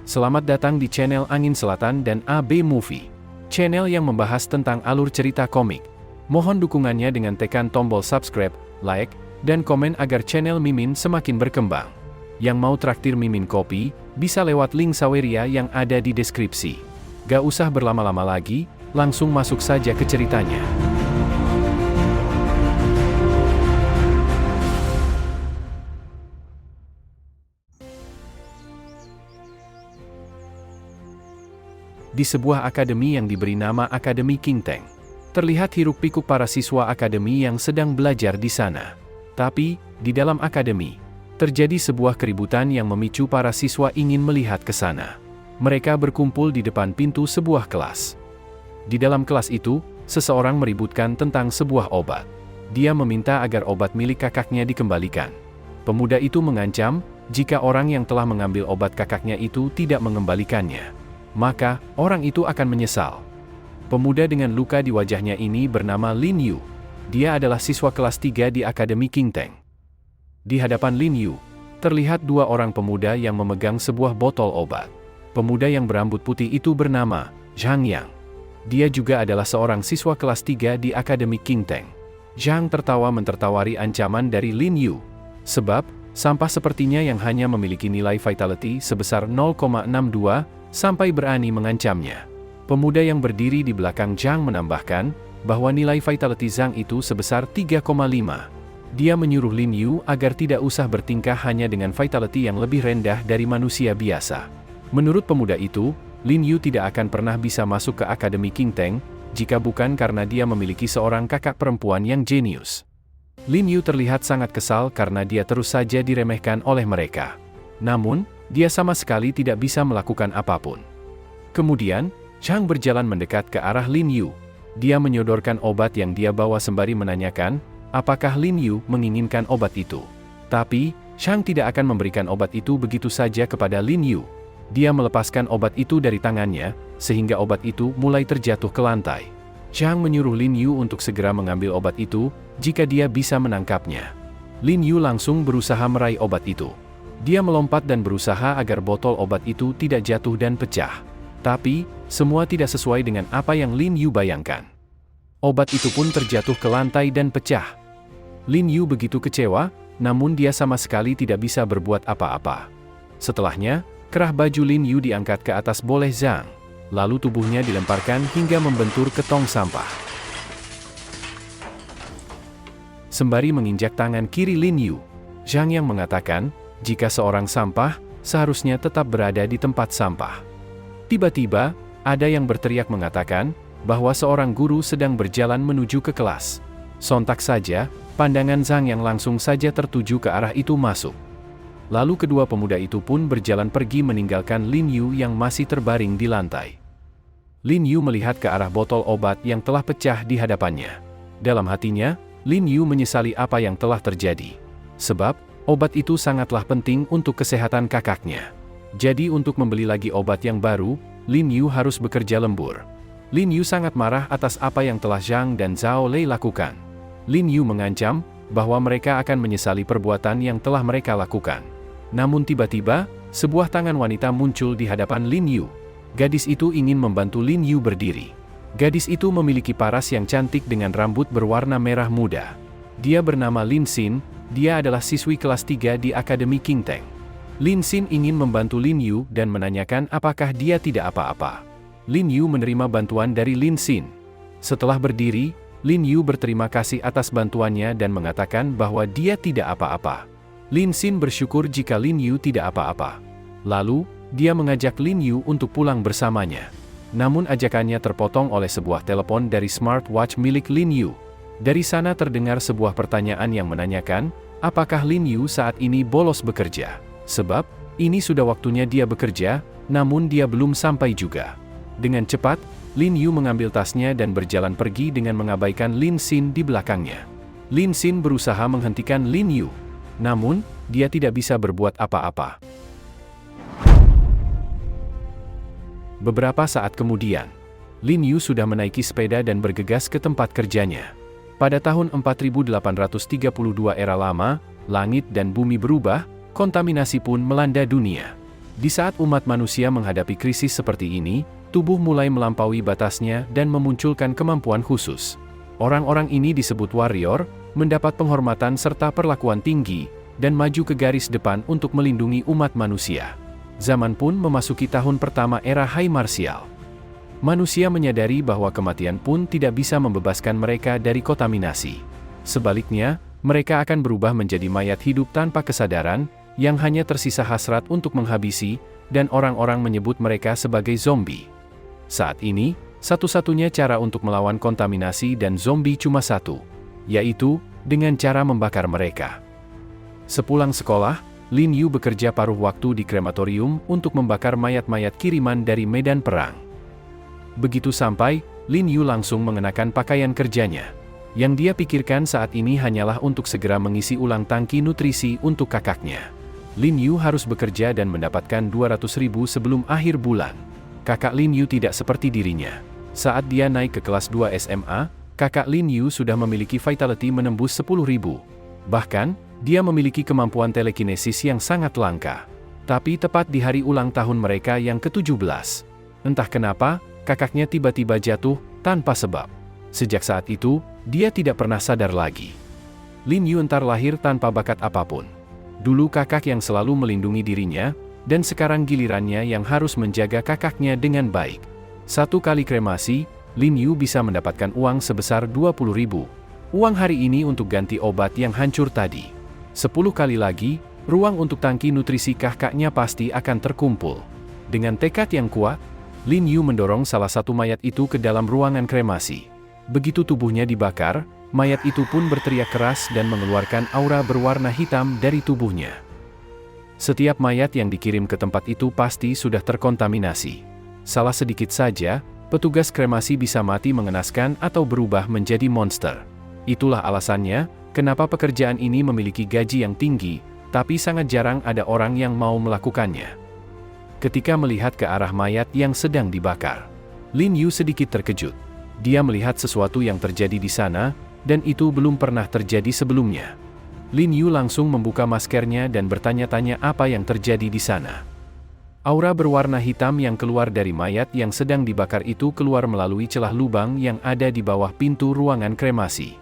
Selamat datang di channel Angin Selatan dan AB Movie, channel yang membahas tentang alur cerita komik. Mohon dukungannya dengan tekan tombol subscribe, like, dan komen agar channel Mimin semakin berkembang. Yang mau traktir Mimin kopi, bisa lewat link Saweria yang ada di deskripsi. Gak usah berlama-lama lagi, langsung masuk saja ke ceritanya. Di sebuah akademi yang diberi nama Akademi King Tang, terlihat hiruk-pikuk para siswa akademi yang sedang belajar di sana. Tapi, di dalam akademi, terjadi sebuah keributan yang memicu para siswa ingin melihat ke sana. Mereka berkumpul di depan pintu sebuah kelas. Di dalam kelas itu, seseorang meributkan tentang sebuah obat. Dia meminta agar obat milik kakaknya dikembalikan. Pemuda itu mengancam, jika orang yang telah mengambil obat kakaknya itu tidak mengembalikannya, maka orang itu akan menyesal. Pemuda dengan luka di wajahnya ini bernama Lin Yu. Dia adalah siswa kelas 3 di Akademi King Tang. Di hadapan Lin Yu, terlihat dua orang pemuda yang memegang sebuah botol obat. Pemuda yang berambut putih itu bernama Zhang Yang. Dia juga adalah seorang siswa kelas 3 di Akademi King Tang. Zhang tertawa mentertawari ancaman dari Lin Yu. Sebab, sampah sepertinya yang hanya memiliki nilai vitality sebesar 0,62, sampai berani mengancamnya. Pemuda yang berdiri di belakang Zhang menambahkan, bahwa nilai vitality Zhang itu sebesar 3,5. Dia menyuruh Lin Yu agar tidak usah bertingkah hanya dengan vitality yang lebih rendah dari manusia biasa. Menurut pemuda itu, Lin Yu tidak akan pernah bisa masuk ke Akademi King Tang, jika bukan karena dia memiliki seorang kakak perempuan yang jenius. Lin Yu terlihat sangat kesal karena dia terus saja diremehkan oleh mereka. Namun, dia sama sekali tidak bisa melakukan apapun. Kemudian, Zhang berjalan mendekat ke arah Lin Yu. Dia menyodorkan obat yang dia bawa sembari menanyakan, apakah Lin Yu menginginkan obat itu. Tapi, Zhang tidak akan memberikan obat itu begitu saja kepada Lin Yu. Dia melepaskan obat itu dari tangannya, sehingga obat itu mulai terjatuh ke lantai. Zhang menyuruh Lin Yu untuk segera mengambil obat itu, jika dia bisa menangkapnya. Lin Yu langsung berusaha meraih obat itu. Dia melompat dan berusaha agar botol obat itu tidak jatuh dan pecah. Tapi, semua tidak sesuai dengan apa yang Lin Yu bayangkan. Obat itu pun terjatuh ke lantai dan pecah. Lin Yu begitu kecewa, namun dia sama sekali tidak bisa berbuat apa-apa. Setelahnya, kerah baju Lin Yu diangkat ke atas oleh Zhang. Lalu tubuhnya dilemparkan hingga membentur ke tong sampah. Sembari menginjak tangan kiri Lin Yu, Zhang yang mengatakan, jika seorang sampah, seharusnya tetap berada di tempat sampah. Tiba-tiba, ada yang berteriak mengatakan, bahwa seorang guru sedang berjalan menuju ke kelas. Sontak saja, pandangan Zhang yang langsung saja tertuju ke arah itu masuk. Lalu kedua pemuda itu pun berjalan pergi meninggalkan Lin Yu yang masih terbaring di lantai. Lin Yu melihat ke arah botol obat yang telah pecah di hadapannya. Dalam hatinya, Lin Yu menyesali apa yang telah terjadi. Sebab, obat itu sangatlah penting untuk kesehatan kakaknya. Jadi untuk membeli lagi obat yang baru, Lin Yu harus bekerja lembur. Lin Yu sangat marah atas apa yang telah Zhang dan Zhao Lei lakukan. Lin Yu mengancam, bahwa mereka akan menyesali perbuatan yang telah mereka lakukan. Namun tiba-tiba, sebuah tangan wanita muncul di hadapan Lin Yu. Gadis itu ingin membantu Lin Yu berdiri. Gadis itu memiliki paras yang cantik dengan rambut berwarna merah muda. Dia bernama Lin Xin. Dia adalah siswi kelas 3 di Akademi King Tang. Lin Xin ingin membantu Lin Yu dan menanyakan apakah dia tidak apa-apa. Lin Yu menerima bantuan dari Lin Xin. Setelah berdiri, Lin Yu berterima kasih atas bantuannya dan mengatakan bahwa dia tidak apa-apa. Lin Xin bersyukur jika Lin Yu tidak apa-apa. Lalu, dia mengajak Lin Yu untuk pulang bersamanya. Namun ajakannya terpotong oleh sebuah telepon dari smartwatch milik Lin Yu. Dari sana terdengar sebuah pertanyaan yang menanyakan, apakah Lin Yu saat ini bolos bekerja? Sebab, ini sudah waktunya dia bekerja, namun dia belum sampai juga. Dengan cepat, Lin Yu mengambil tasnya dan berjalan pergi dengan mengabaikan Lin Xin di belakangnya. Lin Xin berusaha menghentikan Lin Yu. Namun, dia tidak bisa berbuat apa-apa. Beberapa saat kemudian, Lin Yu sudah menaiki sepeda dan bergegas ke tempat kerjanya. Pada tahun 4832 era lama, langit dan bumi berubah, kontaminasi pun melanda dunia. Di saat umat manusia menghadapi krisis seperti ini, tubuh mulai melampaui batasnya dan memunculkan kemampuan khusus. Orang-orang ini disebut warrior, mendapat penghormatan serta perlakuan tinggi, dan maju ke garis depan untuk melindungi umat manusia. Zaman pun memasuki tahun pertama era High Martial. Manusia menyadari bahwa kematian pun tidak bisa membebaskan mereka dari kontaminasi. Sebaliknya, mereka akan berubah menjadi mayat hidup tanpa kesadaran, yang hanya tersisa hasrat untuk menghabisi, dan orang-orang menyebut mereka sebagai zombie. Saat ini, satu-satunya cara untuk melawan kontaminasi dan zombie cuma satu, yaitu dengan cara membakar mereka. Sepulang sekolah, Lin Yu bekerja paruh waktu di krematorium untuk membakar mayat-mayat kiriman dari medan perang. Begitu sampai, Lin Yu langsung mengenakan pakaian kerjanya. Yang dia pikirkan saat ini hanyalah untuk segera mengisi ulang tangki nutrisi untuk kakaknya. Lin Yu harus bekerja dan mendapatkan 200.000 sebelum akhir bulan. Kakak Lin Yu tidak seperti dirinya. Saat dia naik ke kelas 2 SMA, kakak Lin Yu sudah memiliki vitality menembus 10.000. Bahkan, dia memiliki kemampuan telekinesis yang sangat langka. Tapi tepat di hari ulang tahun mereka yang ke-17. Entah kenapa, kakaknya tiba-tiba jatuh, tanpa sebab. Sejak saat itu, dia tidak pernah sadar lagi. Lin Yu entar lahir tanpa bakat apapun. Dulu kakak yang selalu melindungi dirinya, dan sekarang gilirannya yang harus menjaga kakaknya dengan baik. Satu kali kremasi, Lin Yu bisa mendapatkan uang sebesar 20.000. Uang hari ini untuk ganti obat yang hancur tadi. 10 kali lagi, ruang untuk tangki nutrisi kakaknya pasti akan terkumpul. Dengan tekad yang kuat, Lin Yu mendorong salah satu mayat itu ke dalam ruangan kremasi. Begitu tubuhnya dibakar, mayat itu pun berteriak keras dan mengeluarkan aura berwarna hitam dari tubuhnya. Setiap mayat yang dikirim ke tempat itu pasti sudah terkontaminasi. Salah sedikit saja, petugas kremasi bisa mati mengenaskan atau berubah menjadi monster. Itulah alasannya, kenapa pekerjaan ini memiliki gaji yang tinggi, tapi sangat jarang ada orang yang mau melakukannya. Ketika melihat ke arah mayat yang sedang dibakar, Lin Yu sedikit terkejut. Dia melihat sesuatu yang terjadi di sana, dan itu belum pernah terjadi sebelumnya. Lin Yu langsung membuka maskernya dan bertanya-tanya apa yang terjadi di sana. Aura berwarna hitam yang keluar dari mayat yang sedang dibakar itu keluar melalui celah lubang yang ada di bawah pintu ruangan kremasi.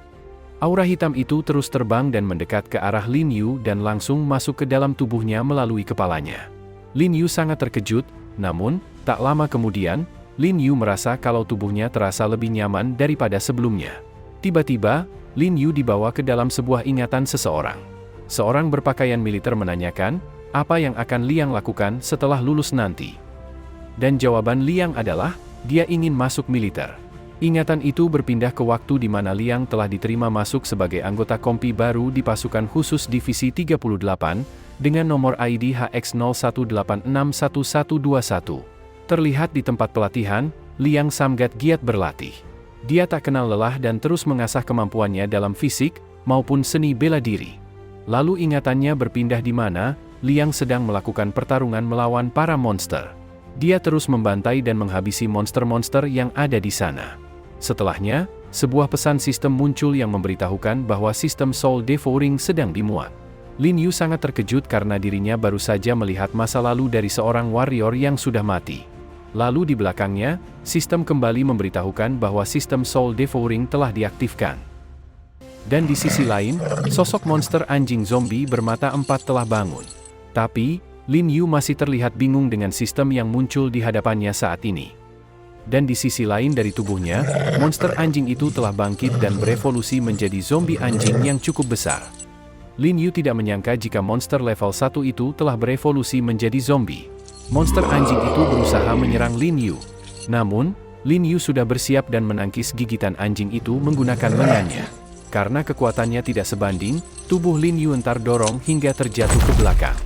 Aura hitam itu terus terbang dan mendekat ke arah Lin Yu dan langsung masuk ke dalam tubuhnya melalui kepalanya. Lin Yu sangat terkejut, namun, tak lama kemudian, Lin Yu merasa kalau tubuhnya terasa lebih nyaman daripada sebelumnya. Tiba-tiba, Lin Yu dibawa ke dalam sebuah ingatan seseorang. Seorang berpakaian militer menanyakan, apa yang akan Liang lakukan setelah lulus nanti. Dan jawaban Liang adalah, dia ingin masuk militer. Ingatan itu berpindah ke waktu di mana Liang telah diterima masuk sebagai anggota kompi baru di pasukan khusus Divisi 38, dengan nomor ID HX01861121. Terlihat di tempat pelatihan, Liang Samgat giat berlatih. Dia tak kenal lelah dan terus mengasah kemampuannya dalam fisik, maupun seni bela diri. Lalu ingatannya berpindah di mana, Liang sedang melakukan pertarungan melawan para monster. Dia terus membantai dan menghabisi monster-monster yang ada di sana. Setelahnya, sebuah pesan sistem muncul yang memberitahukan bahwa sistem Soul Devouring sedang dimuat. Lin Yu sangat terkejut karena dirinya baru saja melihat masa lalu dari seorang warrior yang sudah mati. Lalu di belakangnya, sistem kembali memberitahukan bahwa sistem Soul Devouring telah diaktifkan. Dan di sisi lain, sosok monster anjing zombie bermata empat telah bangun. Tapi, Lin Yu masih terlihat bingung dengan sistem yang muncul di hadapannya saat ini. Dan di sisi lain dari tubuhnya, monster anjing itu telah bangkit dan berevolusi menjadi zombie anjing yang cukup besar. Lin Yu tidak menyangka jika monster level 1 itu telah berevolusi menjadi zombie. Monster anjing itu berusaha menyerang Lin Yu. Namun, Lin Yu sudah bersiap dan menangkis gigitan anjing itu menggunakan lengannya. Karena kekuatannya tidak sebanding, tubuh Lin Yu entar dorong hingga terjatuh ke belakang.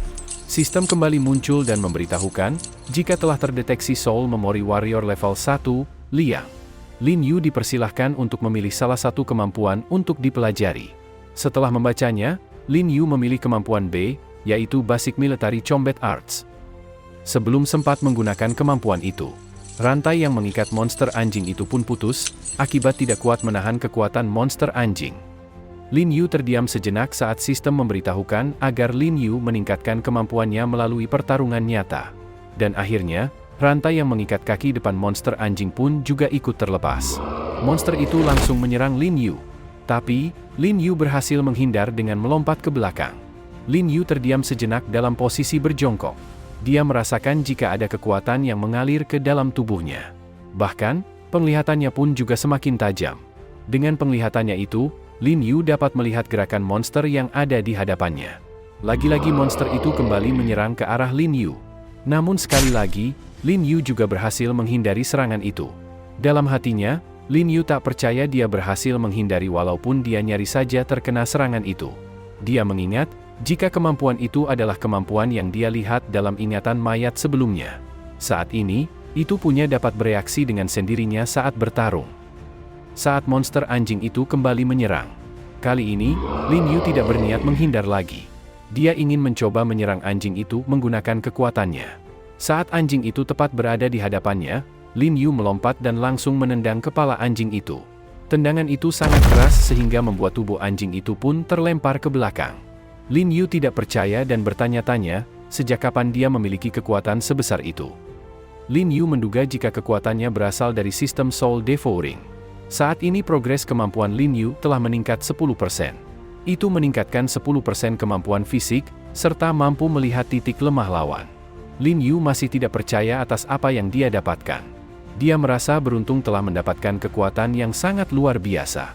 Sistem kembali muncul dan memberitahukan, jika telah terdeteksi Soul Memory Warrior level 1, Liang. Lin Yu dipersilahkan untuk memilih salah satu kemampuan untuk dipelajari. Setelah membacanya, Lin Yu memilih kemampuan B, yaitu Basic Military Combat Arts. Sebelum sempat menggunakan kemampuan itu, rantai yang mengikat monster anjing itu pun putus, akibat tidak kuat menahan kekuatan monster anjing. Lin Yu terdiam sejenak saat sistem memberitahukan agar Lin Yu meningkatkan kemampuannya melalui pertarungan nyata. Dan akhirnya, rantai yang mengikat kaki depan monster anjing pun juga ikut terlepas. Monster itu langsung menyerang Lin Yu. Tapi, Lin Yu berhasil menghindar dengan melompat ke belakang. Lin Yu terdiam sejenak dalam posisi berjongkok. Dia merasakan jika ada kekuatan yang mengalir ke dalam tubuhnya. Bahkan, penglihatannya pun juga semakin tajam. Dengan penglihatannya itu, Lin Yu dapat melihat gerakan monster yang ada di hadapannya. Lagi-lagi monster itu kembali menyerang ke arah Lin Yu. Namun sekali lagi, Lin Yu juga berhasil menghindari serangan itu. Dalam hatinya, Lin Yu tak percaya dia berhasil menghindari walaupun dia nyaris saja terkena serangan itu. Dia mengingat, jika kemampuan itu adalah kemampuan yang dia lihat dalam ingatan mayat sebelumnya. Saat ini, itu punya dapat bereaksi dengan sendirinya saat bertarung. Saat monster anjing itu kembali menyerang. Kali ini, Lin Yu tidak berniat menghindar lagi. Dia ingin mencoba menyerang anjing itu menggunakan kekuatannya. Saat anjing itu tepat berada di hadapannya, Lin Yu melompat dan langsung menendang kepala anjing itu. Tendangan itu sangat keras sehingga membuat tubuh anjing itu pun terlempar ke belakang. Lin Yu tidak percaya dan bertanya-tanya, sejak kapan dia memiliki kekuatan sebesar itu. Lin Yu menduga jika kekuatannya berasal dari sistem Soul Devouring. Saat ini progres kemampuan Lin Yu telah meningkat 10%. Itu meningkatkan 10% kemampuan fisik, serta mampu melihat titik lemah lawan. Lin Yu masih tidak percaya atas apa yang dia dapatkan. Dia merasa beruntung telah mendapatkan kekuatan yang sangat luar biasa.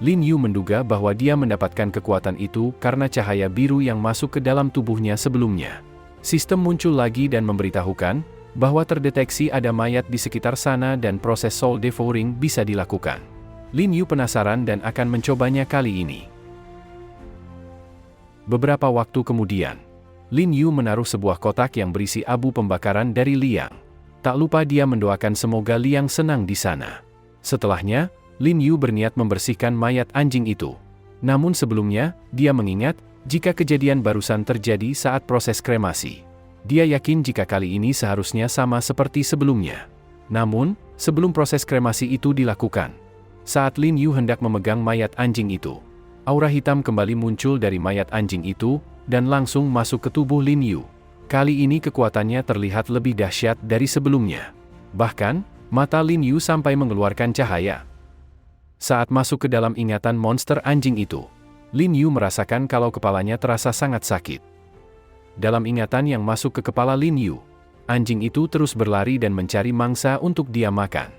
Lin Yu menduga bahwa dia mendapatkan kekuatan itu karena cahaya biru yang masuk ke dalam tubuhnya sebelumnya. Sistem muncul lagi dan memberitahukan bahwa terdeteksi ada mayat di sekitar sana dan proses soul devouring bisa dilakukan. Lin Yu penasaran dan akan mencobanya kali ini. Beberapa waktu kemudian, Lin Yu menaruh sebuah kotak yang berisi abu pembakaran dari Liang. Tak lupa dia mendoakan semoga Liang senang di sana. Setelahnya, Lin Yu berniat membersihkan mayat anjing itu. Namun sebelumnya, dia mengingat jika kejadian barusan terjadi saat proses kremasi. Dia yakin jika kali ini seharusnya sama seperti sebelumnya. Namun, sebelum proses kremasi itu dilakukan, saat Lin Yu hendak memegang mayat anjing itu, aura hitam kembali muncul dari mayat anjing itu, dan langsung masuk ke tubuh Lin Yu. Kali ini kekuatannya terlihat lebih dahsyat dari sebelumnya. Bahkan, mata Lin Yu sampai mengeluarkan cahaya. Saat masuk ke dalam ingatan monster anjing itu, Lin Yu merasakan kalau kepalanya terasa sangat sakit. Dalam ingatan yang masuk ke kepala Lin Yu, anjing itu terus berlari dan mencari mangsa untuk dia makan.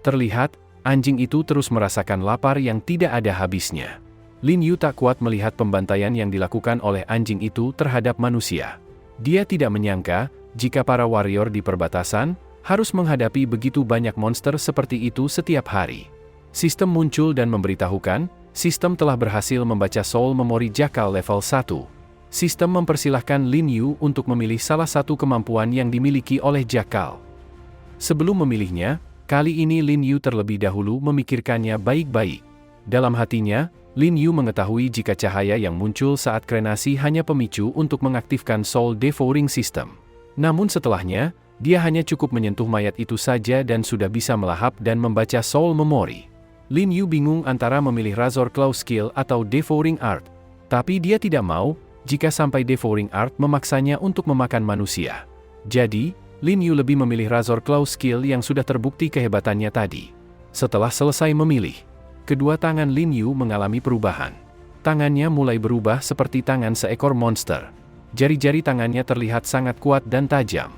Terlihat, anjing itu terus merasakan lapar yang tidak ada habisnya. Lin Yu tak kuat melihat pembantaian yang dilakukan oleh anjing itu terhadap manusia. Dia tidak menyangka, jika para warrior di perbatasan, harus menghadapi begitu banyak monster seperti itu setiap hari. Sistem muncul dan memberitahukan, sistem telah berhasil membaca soul memory Jakal level 1. Sistem mempersilahkan Lin Yu untuk memilih salah satu kemampuan yang dimiliki oleh Jakal. Sebelum memilihnya, kali ini Lin Yu terlebih dahulu memikirkannya baik-baik. Dalam hatinya, Lin Yu mengetahui jika cahaya yang muncul saat krenasi hanya pemicu untuk mengaktifkan Soul Devouring System. Namun setelahnya, dia hanya cukup menyentuh mayat itu saja dan sudah bisa melahap dan membaca Soul Memory. Lin Yu bingung antara memilih Razor Claw Skill atau Devouring Art. Tapi dia tidak mau, jika sampai Devouring Art memaksanya untuk memakan manusia. Jadi, Lin Yu lebih memilih Razor Claw Skill yang sudah terbukti kehebatannya tadi. Setelah selesai memilih, kedua tangan Lin Yu mengalami perubahan. Tangannya mulai berubah seperti tangan seekor monster. Jari-jari tangannya terlihat sangat kuat dan tajam.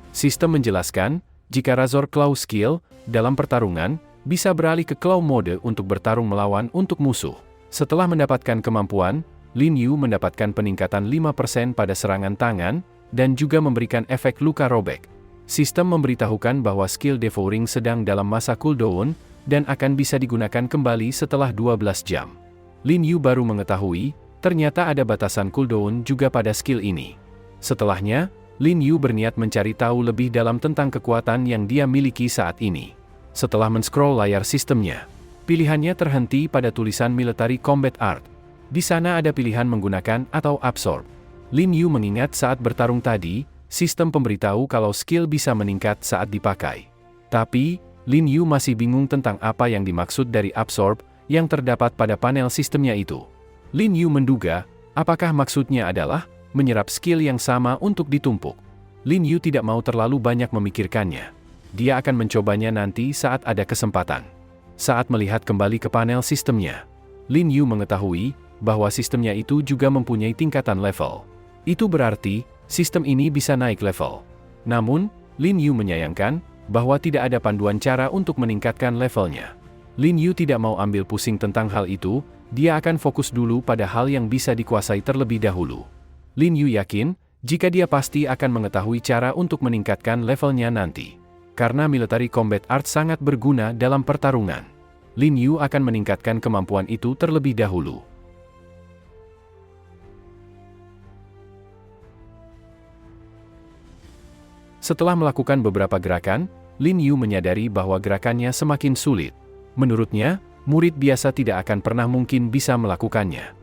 Sistem menjelaskan, jika Razor Claw Skill, dalam pertarungan, bisa beralih ke Claw Mode untuk bertarung melawan untuk musuh. Setelah mendapatkan kemampuan, Lin Yu mendapatkan peningkatan 5% pada serangan tangan, dan juga memberikan efek luka robek. Sistem memberitahukan bahwa skill Devouring sedang dalam masa cooldown, dan akan bisa digunakan kembali setelah 12 jam. Lin Yu baru mengetahui, ternyata ada batasan cooldown juga pada skill ini. Setelahnya, Lin Yu berniat mencari tahu lebih dalam tentang kekuatan yang dia miliki saat ini. Setelah men-scroll layar sistemnya, pilihannya terhenti pada tulisan Military Combat Art. Di sana ada pilihan menggunakan atau absorb. Lin Yu mengingat saat bertarung tadi, sistem pemberitahu kalau skill bisa meningkat saat dipakai. Tapi, Lin Yu masih bingung tentang apa yang dimaksud dari absorb, yang terdapat pada panel sistemnya itu. Lin Yu menduga, apakah maksudnya adalah menyerap skill yang sama untuk ditumpuk. Lin Yu tidak mau terlalu banyak memikirkannya. Dia akan mencobanya nanti saat ada kesempatan. Saat melihat kembali ke panel sistemnya, Lin Yu mengetahui bahwa sistemnya itu juga mempunyai tingkatan level. Itu berarti, sistem ini bisa naik level. Namun, Lin Yu menyayangkan bahwa tidak ada panduan cara untuk meningkatkan levelnya. Lin Yu tidak mau ambil pusing tentang hal itu, dia akan fokus dulu pada hal yang bisa dikuasai terlebih dahulu. Lin Yu yakin, jika dia pasti akan mengetahui cara untuk meningkatkan levelnya nanti. Karena military combat art sangat berguna dalam pertarungan, Lin Yu akan meningkatkan kemampuan itu terlebih dahulu. Setelah melakukan beberapa gerakan, Lin Yu menyadari bahwa gerakannya semakin sulit. Menurutnya, murid biasa tidak akan pernah mungkin bisa melakukannya.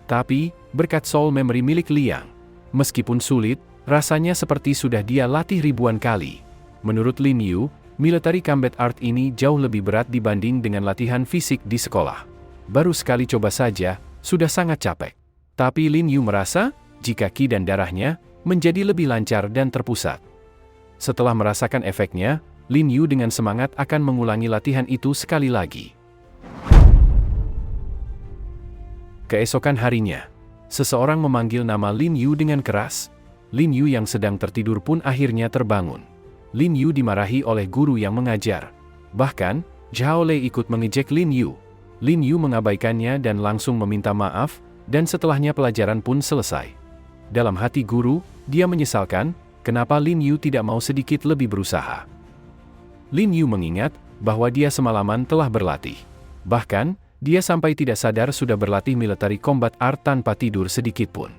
Tapi, berkat soul memory milik Liang, meskipun sulit, rasanya seperti sudah dia latih ribuan kali. Menurut Lin Yu, military combat art ini jauh lebih berat dibanding dengan latihan fisik di sekolah. Baru sekali coba saja, sudah sangat capek. Tapi Lin Yu merasa, jika ki dan darahnya menjadi lebih lancar dan terpusat. Setelah merasakan efeknya, Lin Yu dengan semangat akan mengulangi latihan itu sekali lagi. Keesokan harinya, seseorang memanggil nama Lin Yu dengan keras. Lin Yu yang sedang tertidur pun akhirnya terbangun. Lin Yu dimarahi oleh guru yang mengajar. Bahkan, Zhao Lei ikut mengejek Lin Yu. Lin Yu mengabaikannya dan langsung meminta maaf, dan setelahnya pelajaran pun selesai. Dalam hati guru, dia menyesalkan, kenapa Lin Yu tidak mau sedikit lebih berusaha. Lin Yu mengingat, bahwa dia semalaman telah berlatih. Bahkan, dia sampai tidak sadar sudah berlatih military combat art tanpa tidur sedikitpun.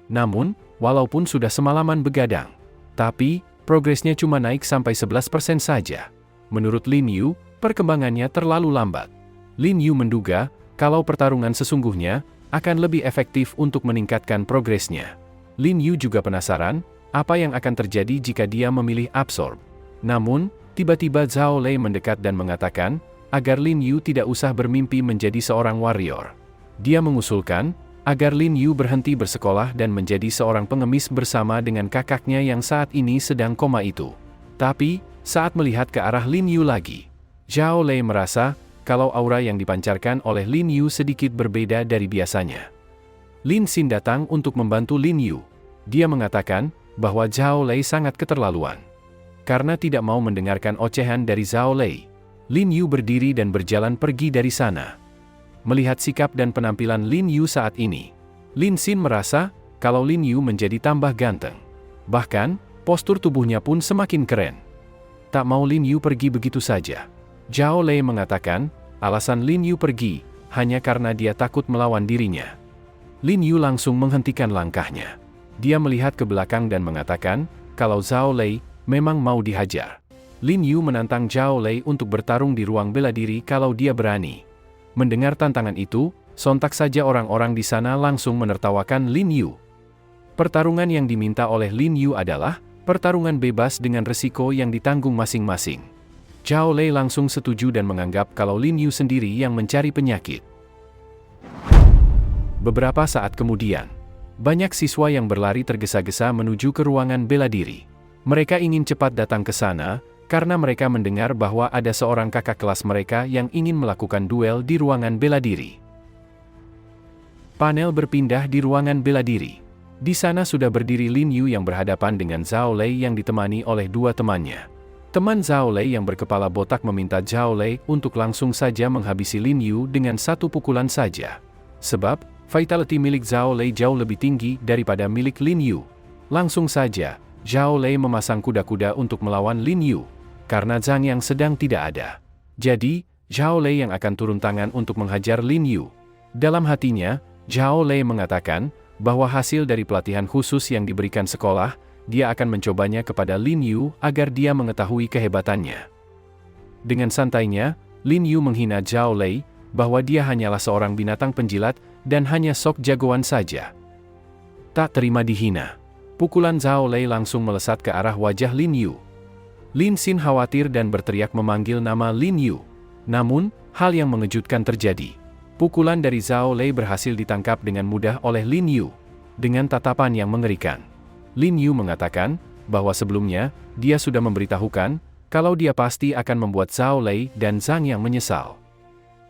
Namun, walaupun sudah semalaman begadang, tapi, progresnya cuma naik sampai 11% saja. Menurut Lin Yu, perkembangannya terlalu lambat. Lin Yu menduga, kalau pertarungan sesungguhnya, akan lebih efektif untuk meningkatkan progresnya. Lin Yu juga penasaran, apa yang akan terjadi jika dia memilih absorb. Namun, tiba-tiba Zhao Lei mendekat dan mengatakan, agar Lin Yu tidak usah bermimpi menjadi seorang warrior. Dia mengusulkan, agar Lin Yu berhenti bersekolah dan menjadi seorang pengemis bersama dengan kakaknya yang saat ini sedang koma itu. Tapi, saat melihat ke arah Lin Yu lagi, Zhao Lei merasa, kalau aura yang dipancarkan oleh Lin Yu sedikit berbeda dari biasanya. Lin Xin datang untuk membantu Lin Yu. Dia mengatakan, bahwa Zhao Lei sangat keterlaluan. Karena tidak mau mendengarkan ocehan dari Zhao Lei, Lin Yu berdiri dan berjalan pergi dari sana. Melihat sikap dan penampilan Lin Yu saat ini, Lin Xin merasa, kalau Lin Yu menjadi tambah ganteng. Bahkan, postur tubuhnya pun semakin keren. Tak mau Lin Yu pergi begitu saja. Zhao Lei mengatakan, alasan Lin Yu pergi, hanya karena dia takut melawan dirinya. Lin Yu langsung menghentikan langkahnya. Dia melihat ke belakang dan mengatakan, kalau Zhao Lei memang mau dihajar. Lin Yu menantang Zhao Lei untuk bertarung di ruang bela diri kalau dia berani. Mendengar tantangan itu, sontak saja orang-orang di sana langsung menertawakan Lin Yu. Pertarungan yang diminta oleh Lin Yu adalah pertarungan bebas dengan resiko yang ditanggung masing-masing. Zhao Lei langsung setuju dan menganggap kalau Lin Yu sendiri yang mencari penyakit. Beberapa saat kemudian, banyak siswa yang berlari tergesa-gesa menuju ke ruangan bela diri. Mereka ingin cepat datang ke sana, karena mereka mendengar bahwa ada seorang kakak kelas mereka yang ingin melakukan duel di ruangan bela diri. Panel berpindah di ruangan bela diri. Di sana sudah berdiri Lin Yu yang berhadapan dengan Zhao Lei yang ditemani oleh dua temannya. Teman Zhao Lei yang berkepala botak meminta Zhao Lei untuk langsung saja menghabisi Lin Yu dengan satu pukulan saja. Sebab, vitality milik Zhao Lei jauh lebih tinggi daripada milik Lin Yu. Langsung saja, Zhao Lei memasang kuda-kuda untuk melawan Lin Yu. Karena Zhang yang sedang tidak ada. Jadi, Zhao Lei yang akan turun tangan untuk menghajar Lin Yu. Dalam hatinya, Zhao Lei mengatakan, bahwa hasil dari pelatihan khusus yang diberikan sekolah, dia akan mencobanya kepada Lin Yu agar dia mengetahui kehebatannya. Dengan santainya, Lin Yu menghina Zhao Lei, bahwa dia hanyalah seorang binatang penjilat, dan hanya sok jagoan saja. Tak terima dihina. Pukulan Zhao Lei langsung melesat ke arah wajah Lin Yu. Lin Xin khawatir dan berteriak memanggil nama Lin Yu. Namun, hal yang mengejutkan terjadi. Pukulan dari Zhao Lei berhasil ditangkap dengan mudah oleh Lin Yu. Dengan tatapan yang mengerikan, Lin Yu mengatakan bahwa sebelumnya dia sudah memberitahukan kalau dia pasti akan membuat Zhao Lei dan Zhang Yang menyesal.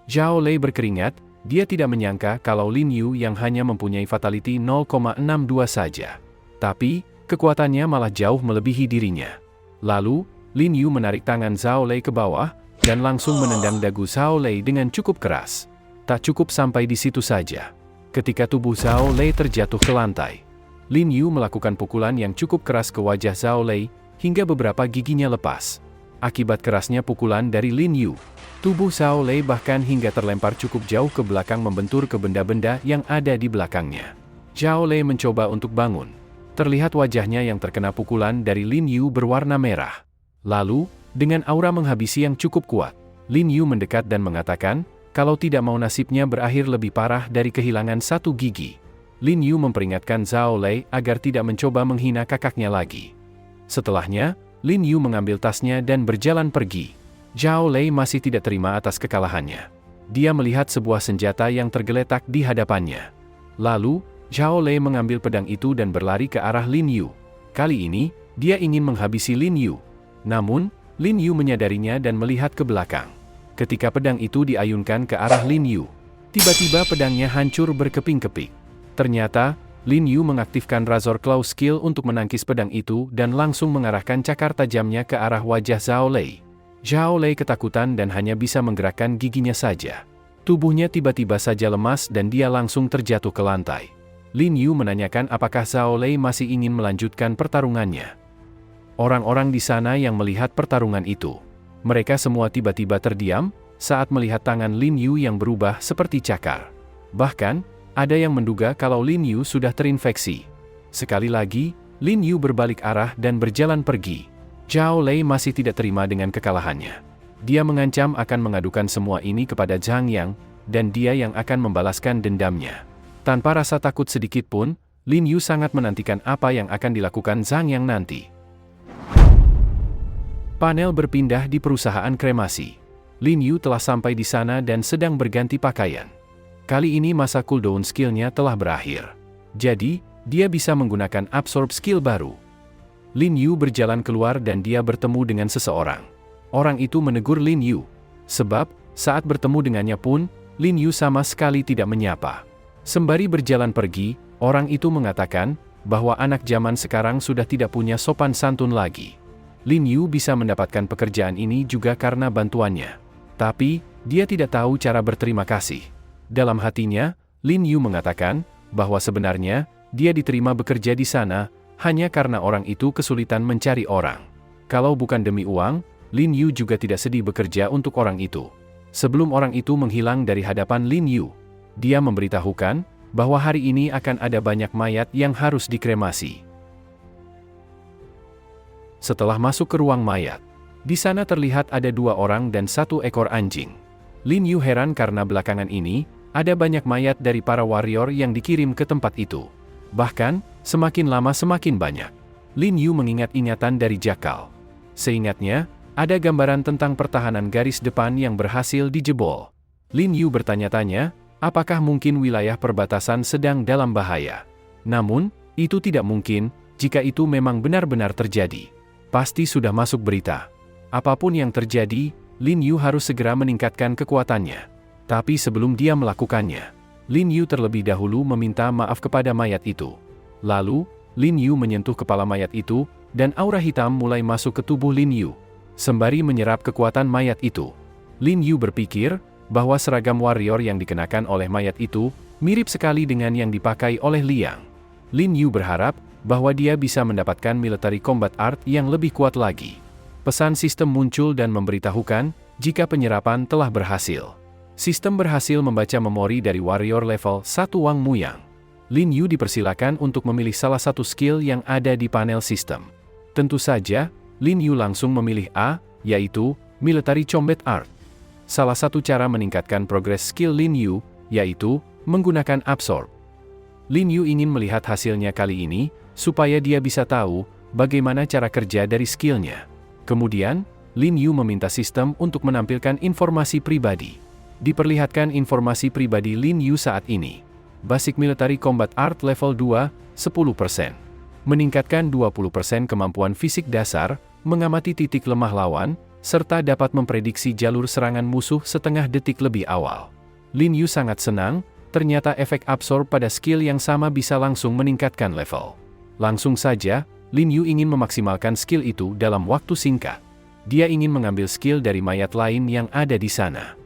Zhao Lei berkeringat, dia tidak menyangka kalau Lin Yu yang hanya mempunyai fatality 0,62 saja. Tapi, kekuatannya malah jauh melebihi dirinya. Lalu, Lin Yu menarik tangan Zhao Lei ke bawah, dan langsung menendang dagu Zhao Lei dengan cukup keras. Tak cukup sampai di situ saja. Ketika tubuh Zhao Lei terjatuh ke lantai, Lin Yu melakukan pukulan yang cukup keras ke wajah Zhao Lei, hingga beberapa giginya lepas. Akibat kerasnya pukulan dari Lin Yu, tubuh Zhao Lei bahkan hingga terlempar cukup jauh ke belakang membentur ke benda-benda yang ada di belakangnya. Zhao Lei mencoba untuk bangun. Terlihat wajahnya yang terkena pukulan dari Lin Yu berwarna merah. Lalu, dengan aura menghabisi yang cukup kuat, Lin Yu mendekat dan mengatakan, kalau tidak mau nasibnya berakhir lebih parah dari kehilangan satu gigi. Lin Yu memperingatkan Zhao Lei agar tidak mencoba menghina kakaknya lagi. Setelahnya, Lin Yu mengambil tasnya dan berjalan pergi. Zhao Lei masih tidak terima atas kekalahannya. Dia melihat sebuah senjata yang tergeletak di hadapannya. Lalu, Zhao Lei mengambil pedang itu dan berlari ke arah Lin Yu. Kali ini, dia ingin menghabisi Lin Yu. Namun, Lin Yu menyadarinya dan melihat ke belakang. Ketika pedang itu diayunkan ke arah Lin Yu, tiba-tiba pedangnya hancur berkeping-keping. Ternyata, Lin Yu mengaktifkan Razor Claw skill untuk menangkis pedang itu dan langsung mengarahkan cakar tajamnya ke arah wajah Zhao Lei. Zhao Lei ketakutan dan hanya bisa menggerakkan giginya saja. Tubuhnya tiba-tiba saja lemas dan dia langsung terjatuh ke lantai. Lin Yu menanyakan apakah Zhao Lei masih ingin melanjutkan pertarungannya. Orang-orang di sana yang melihat pertarungan itu, mereka semua tiba-tiba terdiam saat melihat tangan Lin Yu yang berubah seperti cakar. Bahkan, ada yang menduga kalau Lin Yu sudah terinfeksi. Sekali lagi, Lin Yu berbalik arah dan berjalan pergi. Zhao Lei masih tidak terima dengan kekalahannya. Dia mengancam akan mengadukan semua ini kepada Zhang Yang, dan dia yang akan membalaskan dendamnya. Tanpa rasa takut sedikit pun, Lin Yu sangat menantikan apa yang akan dilakukan Zhang Yang nanti. Panel berpindah di perusahaan kremasi. Lin Yu telah sampai di sana dan sedang berganti pakaian. Kali ini masa cooldown skill-nya telah berakhir. Jadi, dia bisa menggunakan absorb skill baru. Lin Yu berjalan keluar dan dia bertemu dengan seseorang. Orang itu menegur Lin Yu. Sebab, saat bertemu dengannya pun, Lin Yu sama sekali tidak menyapa. Sembari berjalan pergi, orang itu mengatakan bahwa anak zaman sekarang sudah tidak punya sopan santun lagi. Lin Yu bisa mendapatkan pekerjaan ini juga karena bantuannya. Tapi, dia tidak tahu cara berterima kasih. Dalam hatinya, Lin Yu mengatakan bahwa sebenarnya dia diterima bekerja di sana hanya karena orang itu kesulitan mencari orang. Kalau bukan demi uang, Lin Yu juga tidak sedih bekerja untuk orang itu. Sebelum orang itu menghilang dari hadapan Lin Yu, dia memberitahukan bahwa hari ini akan ada banyak mayat yang harus dikremasi. Setelah masuk ke ruang mayat, di sana terlihat ada 2 orang dan 1 ekor anjing. Lin Yu heran karena belakangan ini, ada banyak mayat dari para warrior yang dikirim ke tempat itu. Bahkan, semakin lama semakin banyak. Lin Yu mengingat ingatan dari Jakal. Seingatnya, ada gambaran tentang pertahanan garis depan yang berhasil dijebol. Lin Yu bertanya-tanya, apakah mungkin wilayah perbatasan sedang dalam bahaya. Namun, itu tidak mungkin, jika itu memang benar-benar terjadi. Pasti sudah masuk berita. Apapun yang terjadi, Lin Yu harus segera meningkatkan kekuatannya. Tapi sebelum dia melakukannya, Lin Yu terlebih dahulu meminta maaf kepada mayat itu. Lalu, Lin Yu menyentuh kepala mayat itu, dan aura hitam mulai masuk ke tubuh Lin Yu. Sembari menyerap kekuatan mayat itu, Lin Yu berpikir bahwa seragam warrior yang dikenakan oleh mayat itu mirip sekali dengan yang dipakai oleh Liang. Lin Yu berharap bahwa dia bisa mendapatkan military combat art yang lebih kuat lagi. Pesan sistem muncul dan memberitahukan jika penyerapan telah berhasil. Sistem berhasil membaca memori dari warrior level 1 Wang Muyang. Lin Yu dipersilakan untuk memilih salah satu skill yang ada di panel sistem. Tentu saja, Lin Yu langsung memilih A, yaitu military combat art. Salah satu cara meningkatkan progres skill Lin Yu, yaitu menggunakan absorb. Lin Yu ingin melihat hasilnya kali ini, supaya dia bisa tahu bagaimana cara kerja dari skillnya. Kemudian, Lin Yu meminta sistem untuk menampilkan informasi pribadi. Diperlihatkan informasi pribadi Lin Yu saat ini. Basic Military Combat Art Level 2, 10%. Meningkatkan 20% kemampuan fisik dasar, mengamati titik lemah lawan, serta dapat memprediksi jalur serangan musuh setengah detik lebih awal. Lin Yu sangat senang, ternyata efek absorb pada skill yang sama bisa langsung meningkatkan level. Langsung saja, Lin Yu ingin memaksimalkan skill itu dalam waktu singkat. Dia ingin mengambil skill dari mayat lain yang ada di sana.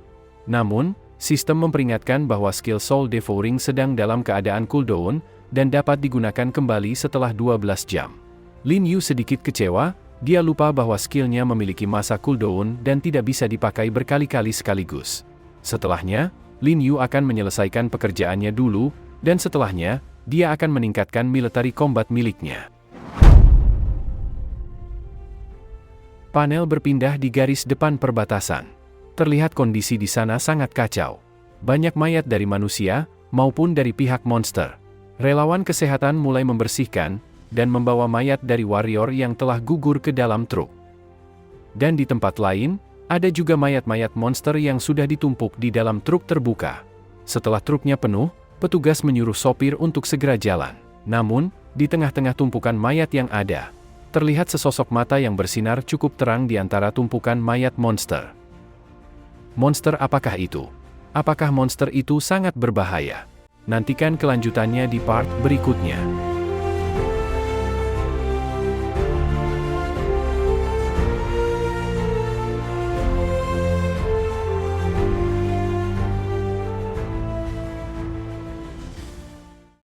Namun, sistem memperingatkan bahwa skill Soul Devouring sedang dalam keadaan cooldown, dan dapat digunakan kembali setelah 12 jam. Lin Yu sedikit kecewa, dia lupa bahwa skillnya memiliki masa cooldown dan tidak bisa dipakai berkali-kali sekaligus. Setelahnya, Lin Yu akan menyelesaikan pekerjaannya dulu, dan setelahnya, dia akan meningkatkan military combat miliknya. Panel berpindah di garis depan perbatasan. Terlihat kondisi di sana sangat kacau. Banyak mayat dari manusia, maupun dari pihak monster. Relawan kesehatan mulai membersihkan, dan membawa mayat dari warrior yang telah gugur ke dalam truk. Dan di tempat lain, ada juga mayat-mayat monster yang sudah ditumpuk di dalam truk terbuka. Setelah truknya penuh, petugas menyuruh sopir untuk segera jalan. Namun, di tengah-tengah tumpukan mayat yang ada, terlihat sesosok mata yang bersinar cukup terang di antara tumpukan mayat monster. Monster apakah itu? Apakah monster itu sangat berbahaya? Nantikan kelanjutannya di part berikutnya.